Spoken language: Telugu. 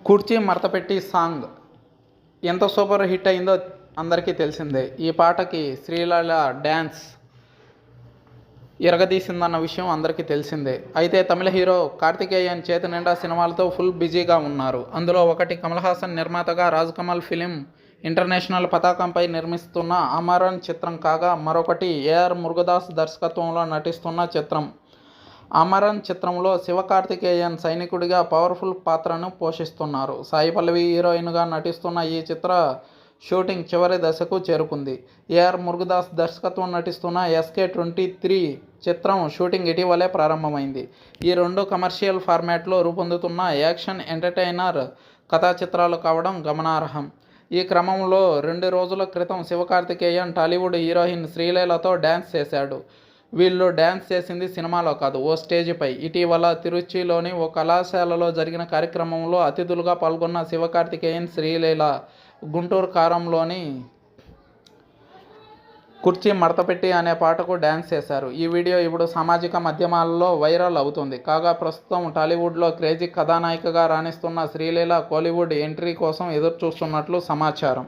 కుర్చీ మడతపెట్టి సాంగ్ ఎంత సూపర్ హిట్ అయిందో అందరికీ తెలిసిందే. ఈ పాటకి శ్రీలీల డ్యాన్స్ ఇరగదీసిందన్న విషయం అందరికీ తెలిసిందే. అయితే తమిళ హీరో కార్తికేయన్ చేతి నిండా సినిమాలతో ఫుల్ బిజీగా ఉన్నారు. అందులో ఒకటి కమల్ హాసన్ నిర్మాతగా రాజ్కమల్ ఫిలిం ఇంటర్నేషనల్ పతాకంపై నిర్మిస్తున్న అమరన్ చిత్రం కాగా, మరొకటి ఏఆర్ మురుగదాస్ దర్శకత్వంలో నటిస్తున్న చిత్రం. అమరన్ చిత్రంలో శివకార్తికేయన్ సైనికుడిగా పవర్ఫుల్ పాత్రను పోషిస్తున్నారు. సాయి పల్లవి హీరోయిన్గా నటిస్తున్న ఈ చిత్ర షూటింగ్ చివరి దశకు చేరుకుంది. ఏఆర్ మురుగదాస్ దర్శకత్వం నటిస్తున్న SK23 చిత్రం షూటింగ్ ఇటీవలే ప్రారంభమైంది. ఈ రెండు కమర్షియల్ ఫార్మాట్లో రూపొందుతున్న యాక్షన్ ఎంటర్టైనర్ కథా చిత్రాలు కావడం గమనార్హం. ఈ క్రమంలో 2 రోజుల క్రితం శివకార్తికేయన్ టాలీవుడ్ హీరోయిన్ శ్రీలీలతో డ్యాన్స్ చేశాడు. వీళ్ళు డ్యాన్స్ చేసింది సినిమాలో కాదు, ఓ స్టేజిపై. ఇటీవల తిరుచిలోని ఓ కళాశాలలో జరిగిన కార్యక్రమంలో అతిథులుగా పాల్గొన్న శివకార్తికేయన్, శ్రీలీల గుంటూరు కారంలోని కుర్చీ మడతపెట్టి అనే పాటకు డ్యాన్స్ చేశారు. ఈ వీడియో ఇప్పుడు సామాజిక మాధ్యమాల్లో వైరల్ అవుతుంది. కాగా ప్రస్తుతం టాలీవుడ్లో క్రేజీ కథానాయికగా రాణిస్తున్న శ్రీలీల కోలీవుడ్ ఎంట్రీ కోసం ఎదురుచూస్తున్నట్లు సమాచారం.